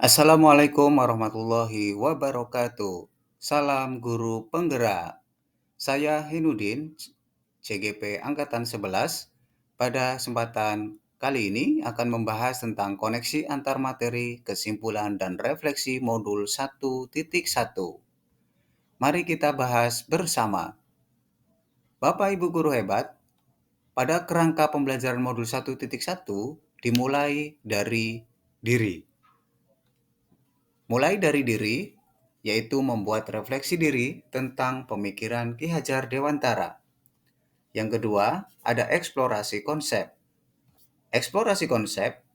Assalamualaikum warahmatullahi wabarakatuh. Salam guru penggerak. Saya Hinudin, CGP Angkatan 11. Pada kesempatan kali ini akan membahas tentang koneksi antar materi, kesimpulan, dan refleksi modul 1.1. Mari kita bahas bersama. Bapak Ibu guru hebat, pada kerangka pembelajaran modul 1.1 dimulai dari diri. Mulai dari diri, yaitu membuat refleksi diri tentang pemikiran Ki Hajar Dewantara. Yang kedua, ada eksplorasi konsep. Eksplorasi konsep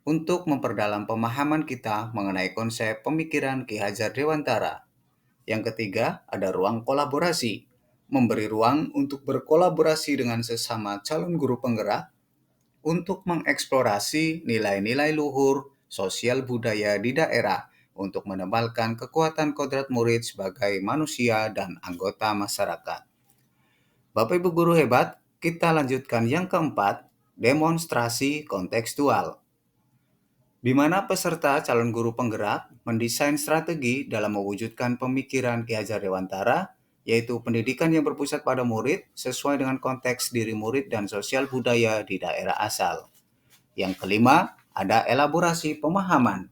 untuk memperdalam pemahaman kita mengenai konsep pemikiran Ki Hajar Dewantara. Yang ketiga, ada ruang kolaborasi. Memberi ruang untuk berkolaborasi dengan sesama calon guru penggerak untuk mengeksplorasi nilai-nilai luhur sosial budaya di daerah untuk menebalkan kekuatan kodrat murid sebagai manusia dan anggota masyarakat. Bapak Ibu guru hebat, kita lanjutkan yang keempat, demonstrasi kontekstual. Di mana peserta calon guru penggerak mendesain strategi dalam mewujudkan pemikiran Ki Hajar Dewantara, yaitu pendidikan yang berpusat pada murid sesuai dengan konteks diri murid dan sosial budaya di daerah asal. Yang kelima, ada elaborasi pemahaman.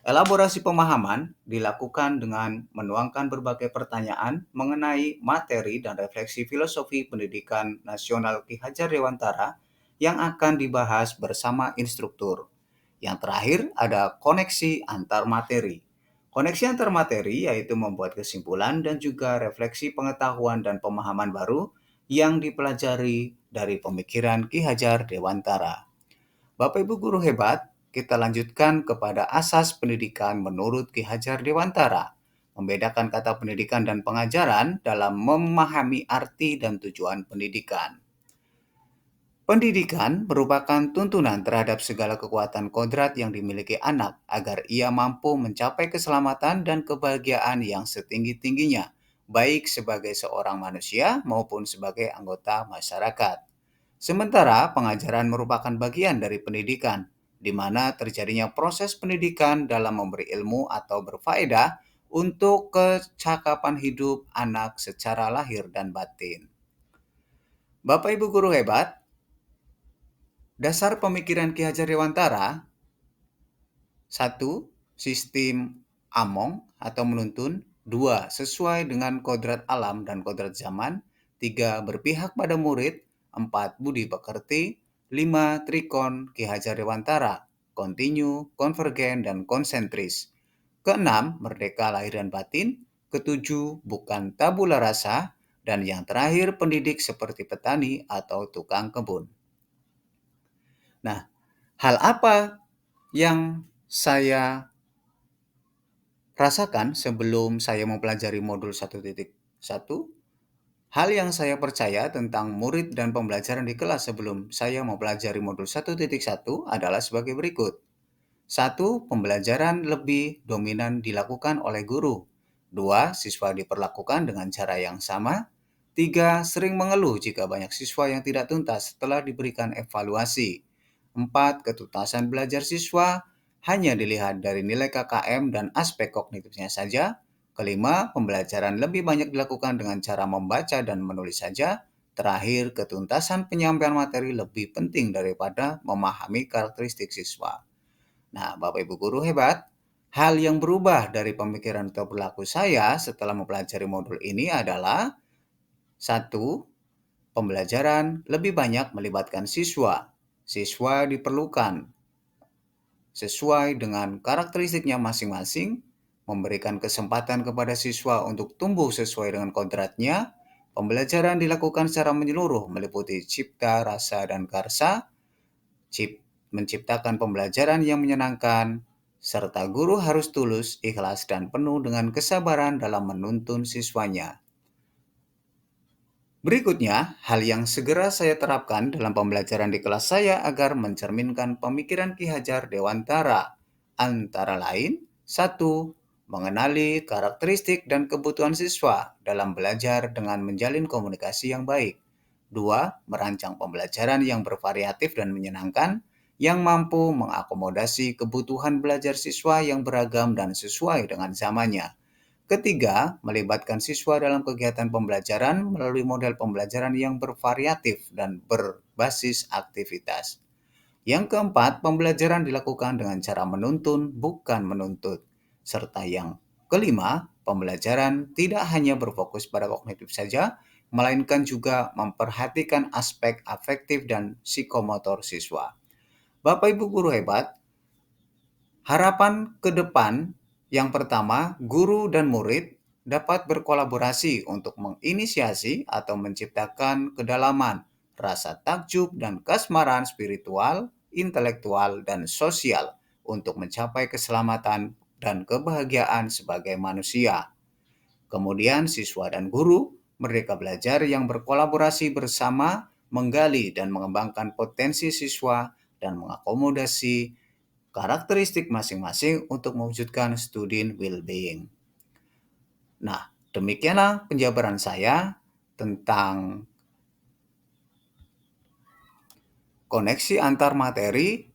Elaborasi pemahaman dilakukan dengan menuangkan berbagai pertanyaan mengenai materi dan refleksi filosofi pendidikan nasional Ki Hajar Dewantara yang akan dibahas bersama instruktur. Yang terakhir ada koneksi antar materi. Koneksi antar materi yaitu membuat kesimpulan dan juga refleksi pengetahuan dan pemahaman baru yang dipelajari dari pemikiran Ki Hajar Dewantara. Bapak Ibu guru hebat, kita lanjutkan kepada asas pendidikan menurut Ki Hajar Dewantara. Membedakan kata pendidikan dan pengajaran dalam memahami arti dan tujuan pendidikan. Pendidikan merupakan tuntunan terhadap segala kekuatan kodrat yang dimiliki anak agar ia mampu mencapai keselamatan dan kebahagiaan yang setinggi-tingginya, baik sebagai seorang manusia maupun sebagai anggota masyarakat. Sementara pengajaran merupakan bagian dari pendidikan, di mana terjadinya proses pendidikan dalam memberi ilmu atau berfaedah untuk kecakapan hidup anak secara lahir dan batin. Bapak Ibu guru hebat, dasar pemikiran Ki Hajar Dewantara: 1. Sistem Among atau menuntun. 2. Sesuai dengan kodrat alam dan kodrat zaman. 3. Berpihak pada murid. 4. Budi pekerti. 5. Trikon Ki Hajar Dewantara, kontinu, konvergen, dan konsentris. Keenam, merdeka lahir dan batin. Ketujuh, bukan tabula rasa. Dan yang terakhir, pendidik seperti petani atau tukang kebun. Nah, hal apa yang saya rasakan sebelum saya mempelajari modul 1.1? Hal yang saya percaya tentang murid dan pembelajaran di kelas sebelum saya mempelajari modul 1.1 adalah sebagai berikut. 1. Pembelajaran lebih dominan dilakukan oleh guru. 2. Siswa diperlakukan dengan cara yang sama. 3. Sering mengeluh jika banyak siswa yang tidak tuntas setelah diberikan evaluasi. 4. Ketuntasan belajar siswa hanya dilihat dari nilai KKM dan aspek kognitifnya saja. Kelima, pembelajaran lebih banyak dilakukan dengan cara membaca dan menulis saja. Terakhir, ketuntasan penyampaian materi lebih penting daripada memahami karakteristik siswa. Nah, Bapak Ibu guru hebat, hal yang berubah dari pemikiran atau perilaku saya setelah mempelajari modul ini adalah: 1. Pembelajaran lebih banyak melibatkan siswa. Siswa diperlukan sesuai dengan karakteristiknya masing-masing, memberikan kesempatan kepada siswa untuk tumbuh sesuai dengan kodratnya. Pembelajaran dilakukan secara menyeluruh, meliputi cipta, rasa, dan karsa, menciptakan pembelajaran yang menyenangkan, serta guru harus tulus, ikhlas, dan penuh dengan kesabaran dalam menuntun siswanya. Berikutnya, hal yang segera saya terapkan dalam pembelajaran di kelas saya agar mencerminkan pemikiran Ki Hajar Dewantara, antara lain: 1. Mengenali karakteristik dan kebutuhan siswa dalam belajar dengan menjalin komunikasi yang baik. 2. Merancang pembelajaran yang bervariatif dan menyenangkan. yang mampu mengakomodasi kebutuhan belajar siswa yang beragam dan sesuai dengan zamannya. Ketiga, melibatkan siswa dalam kegiatan pembelajaran melalui model pembelajaran yang bervariatif dan berbasis aktivitas. Yang keempat, pembelajaran dilakukan dengan cara menuntun, bukan menuntut. Serta yang kelima, pembelajaran tidak hanya berfokus pada kognitif saja, melainkan juga memperhatikan aspek afektif dan psikomotor siswa. Bapak Ibu guru hebat, harapan ke depan yang pertama, guru dan murid dapat berkolaborasi untuk menginisiasi atau menciptakan kedalaman, rasa takjub dan kasmaran spiritual, intelektual, dan sosial untuk mencapai keselamatan dan kebahagiaan sebagai manusia. Kemudian siswa dan guru merdeka belajar yang berkolaborasi bersama menggali dan mengembangkan potensi siswa dan mengakomodasi karakteristik masing-masing untuk mewujudkan student well-being. Nah, demikianlah penjabaran saya tentang koneksi antar materi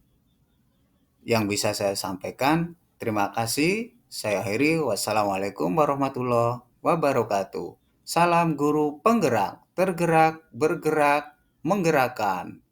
yang bisa saya sampaikan. Terima kasih. Saya akhiri. Wassalamualaikum warahmatullahi wabarakatuh. Salam guru penggerak, tergerak, bergerak, menggerakkan.